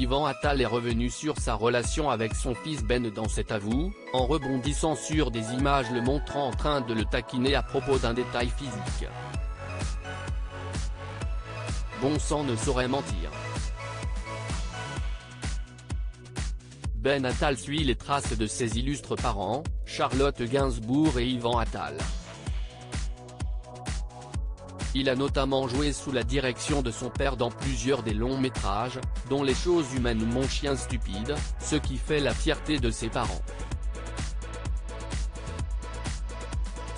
Yvan Attal est revenu sur sa relation avec son fils Ben dans cet avou, en rebondissant sur des images le montrant en train de le taquiner à propos d'un détail physique. Bon sang ne saurait mentir. Ben Attal suit les traces de ses illustres parents, Charlotte Gainsbourg et Yvan Attal. Il a notamment joué sous la direction de son père dans plusieurs des longs métrages, dont Les choses humaines ou Mon chien stupide, ce qui fait la fierté de ses parents.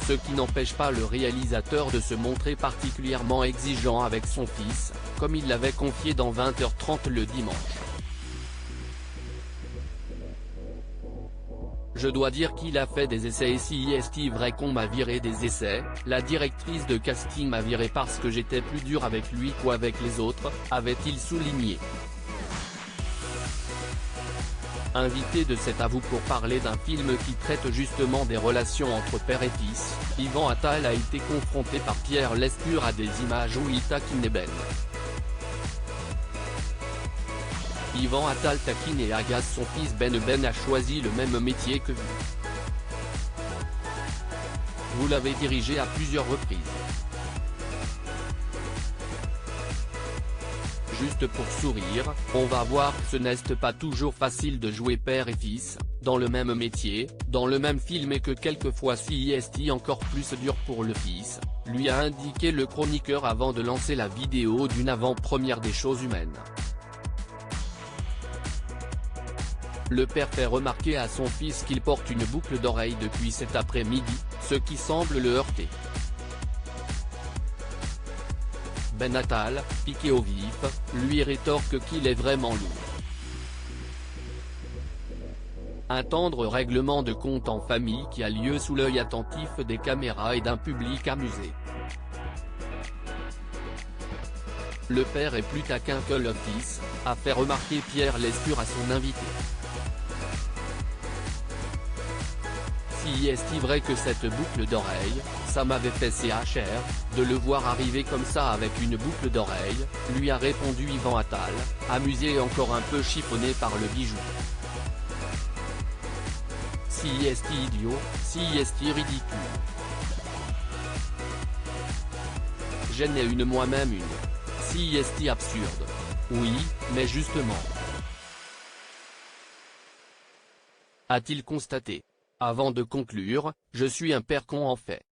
Ce qui n'empêche pas le réalisateur de se montrer particulièrement exigeant avec son fils, comme il l'avait confié dans 20h30 le dimanche. Je dois dire qu'il a fait des essais et si est vrai qu'on m'a viré des essais, la directrice de casting m'a viré parce que j'étais plus dur avec lui qu'avec les autres, avait-il souligné. Invité de cet avou pour parler d'un film qui traite justement des relations entre père et fils, Yvan Attal a été confronté par Pierre Lescure à des images où il taquinait Ben. Yvan Attal taquine et agace son fils Ben. Ben a choisi le même métier que vous. Vous l'avez dirigé à plusieurs reprises. Juste pour sourire, on va voir que ce n'est pas toujours facile de jouer père et fils, dans le même métier, dans le même film et que quelquefois c'est encore plus dur pour le fils, lui a indiqué le chroniqueur avant de lancer la vidéo d'une avant-première des choses humaines. Le père fait remarquer à son fils qu'il porte une boucle d'oreille depuis cet après-midi, ce qui semble le heurter. Ben Attal, piqué au vif, lui rétorque qu'il est vraiment lourd. Un tendre règlement de compte en famille qui a lieu sous l'œil attentif des caméras et d'un public amusé. Le père est plus taquin que le fils, a fait remarquer Pierre Lescure à son invité. Si est vrai que cette boucle d'oreille, ça m'avait fait CHR, de le voir arriver comme ça avec une boucle d'oreille, lui a répondu Yvan Attal, amusé et encore un peu chiffonné par le bijou. Si est idiot, si est ridicule. J'en ai une moi-même une. Si est absurde. Oui, mais justement. A-t-il constaté. Avant de conclure, je suis un père con en fait.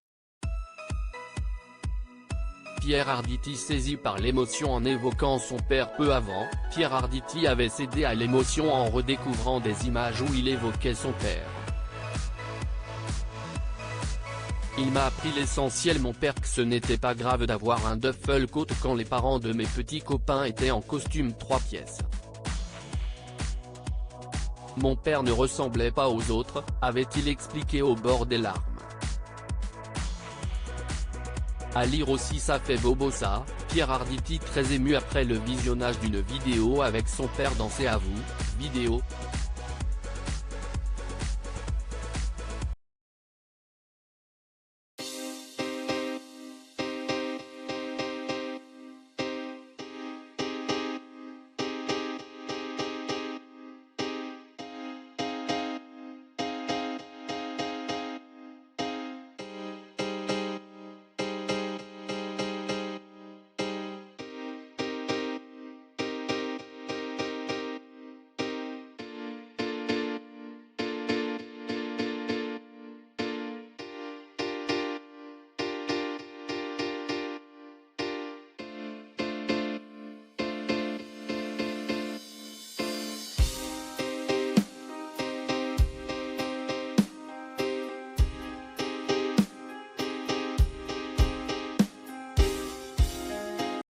Pierre Arditi saisi par l'émotion en évoquant son père peu avant, Pierre Arditi avait cédé à l'émotion en redécouvrant des images où il évoquait son père. Il m'a appris l'essentiel mon père que ce n'était pas grave d'avoir un duffel coat quand les parents de mes petits copains étaient en costume 3 pièces. Mon père ne ressemblait pas aux autres, avait-il expliqué au bord des larmes. À lire aussi ça fait bobo ça, Pierre Arditi très ému après le visionnage d'une vidéo avec son père dans ses avous, vidéo,